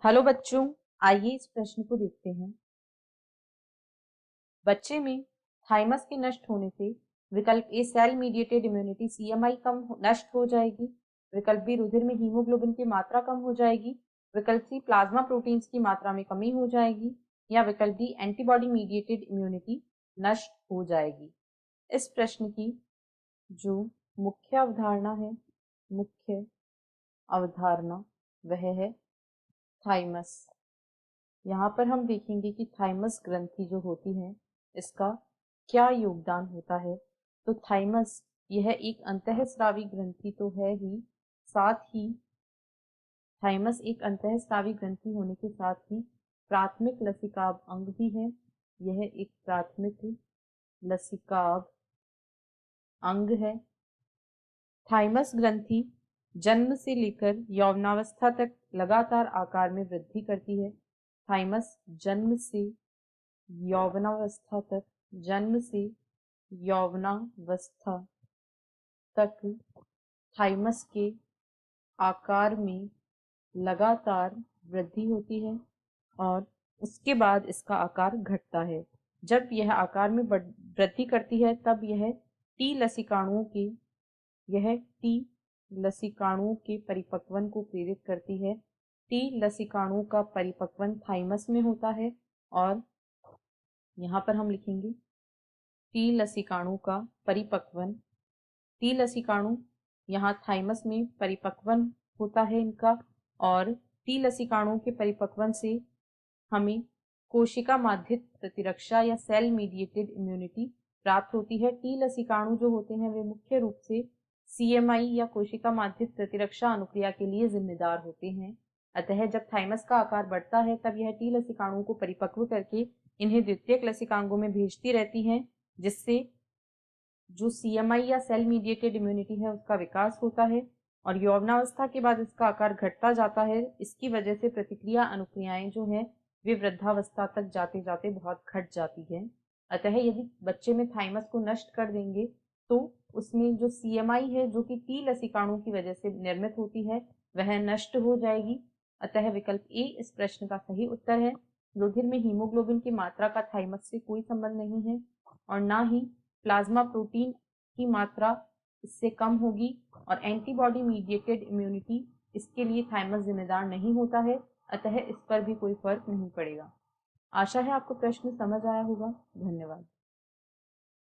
Hello बच्चों, आइए इस प्रश्न को देखते हैं। बच्चे में थाइमस के नष्ट होने से विकल्प ए सेल मीडिएटेड इम्यूनिटी सीएमआई नष्ट हो जाएगी, विकल्प बी रुधिर में हीमोग्लोबिन की मात्रा कम हो जाएगी, विकल्प सी प्लाज्मा प्रोटीन्स की मात्रा में कमी हो जाएगी या विकल्प डी एंटीबॉडी मीडिएटेड इम्यूनिटी नष्ट हो जाएगी। इस प्रश्न की जो मुख्य अवधारणा है, वह है थाइमस। यहाँ पर हम देखेंगे कि थाइमस ग्रंथि जो होती है इसका क्या योगदान होता है। तो थाइमस यह एक अंतःस्रावी ग्रंथि तो है ही, साथ ही थाइमस एक अंतःस्रावी ग्रंथि होने के साथ ही प्राथमिक लसिकाभ अंग भी है। यह एक प्राथमिक लसिकाभ अंग है। थाइमस ग्रंथि जन्म से लेकर यौवनावस्था तक लगातार आकार में वृद्धि करती है। थाइमस जन्म से यौवनावस्था तक थाइमस के आकार में लगातार वृद्धि होती है और उसके बाद इसका आकार घटता है। जब यह आकार में वृद्धि करती है तब यह टी लसिकाणुओं के परिपक्वन को प्रेरित करती है। टी लसिकाणु का परिपक्वन थाइमस में होता है और यहाँ पर हम लिखेंगे टी लसिकाणु का परिपक्वन। टी लसिकाणु यहाँ थाइमस में परिपक्वन होता है इनका, और टी लसिकाणु के परिपक्वन से हमें कोशिका माध्यित प्रतिरक्षा या सेल मीडिएटेड इम्यूनिटी प्राप्त होती है। टी लसिकाणु जो होते हैं वे मुख्य रूप से सीएमआई या कोशिका माध्यित प्रतिरक्षा अनुक्रिया के लिए जिम्मेदार होते हैं। अतः जब थाइमस का आकार बढ़ता है तब यह टी लसिकाणुओं को परिपक्व करके इन्हें द्वितीयक लसिकांगों में भेजती रहती हैं, जिससे जो सीएमआई या सेल मीडिएटेड इम्यूनिटी है उसका विकास होता है और यौवनावस्था के बाद इसका आकार घटता जाता है। इसकी वजह से प्रतिक्रिया अनुक्रियाएं जो हैं वे वृद्धावस्था तक जाते जाते बहुत घट जाती है। अतः यदि बच्चे में थाइमस को नष्ट कर देंगे तो उसमें जो सीएमआई है जो कि टी लसिकाणु की वजह से निर्मित होती है वह नष्ट हो जाएगी। अतः विकल्प ए इस प्रश्न का सही उत्तर है। रुधिर में हीमोग्लोबिन की मात्रा का थाइमस से कोई संबंध नहीं है और ना ही प्लाज्मा प्रोटीन की मात्रा इससे कम होगी और एंटीबॉडी मीडिएटेड इम्यूनिटी इसके लिए थाइमस जिम्मेदार नहीं होता है। अतः इस पर भी कोई फर्क नहीं पड़ेगा। आशा है आपको प्रश्न समझ आया होगा। धन्यवाद।